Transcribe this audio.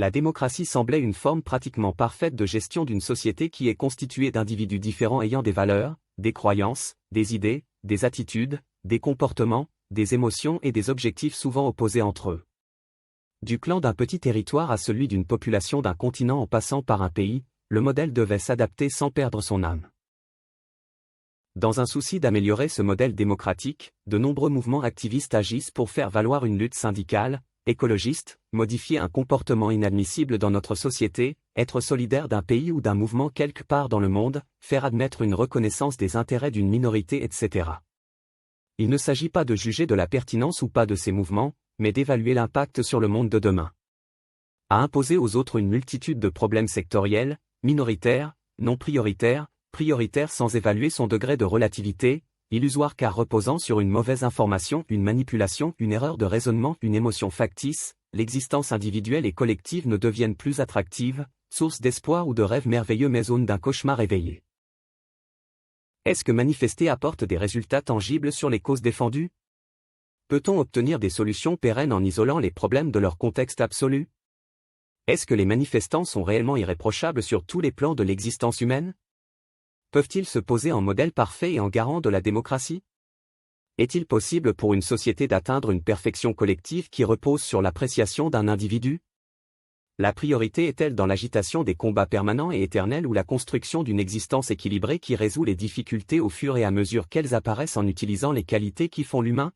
La démocratie semblait une forme pratiquement parfaite de gestion d'une société qui est constituée d'individus différents ayant des valeurs, des croyances, des idées, des attitudes, des comportements, des émotions et des objectifs souvent opposés entre eux. Du clan d'un petit territoire à celui d'une population d'un continent en passant par un pays, le modèle devait s'adapter sans perdre son âme. Dans un souci d'améliorer ce modèle démocratique, de nombreux mouvements activistes agissent pour faire valoir une lutte syndicale, écologiste, modifier un comportement inadmissible dans notre société, être solidaire d'un pays ou d'un mouvement quelque part dans le monde, faire admettre une reconnaissance des intérêts d'une minorité, etc. Il ne s'agit pas de juger de la pertinence ou pas de ces mouvements, mais d'évaluer l'impact sur le monde de demain. À imposer aux autres une multitude de problèmes sectoriels, minoritaires, non prioritaires, prioritaires sans évaluer son degré de relativité, illusoire car reposant sur une mauvaise information, une manipulation, une erreur de raisonnement, une émotion factice, l'existence individuelle et collective ne deviennent plus attractives, source d'espoir ou de rêves merveilleux mais zone d'un cauchemar éveillé. Est-ce que manifester apporte des résultats tangibles sur les causes défendues? Peut-on obtenir des solutions pérennes en isolant les problèmes de leur contexte absolu? Est-ce que les manifestants sont réellement irréprochables sur tous les plans de l'existence humaine? Peuvent-ils se poser en modèle parfait et en garant de la démocratie? Est-il possible pour une société d'atteindre une perfection collective qui repose sur l'appréciation d'un individu? La priorité est-elle dans l'agitation des combats permanents et éternels ou la construction d'une existence équilibrée qui résout les difficultés au fur et à mesure qu'elles apparaissent en utilisant les qualités qui font l'humain?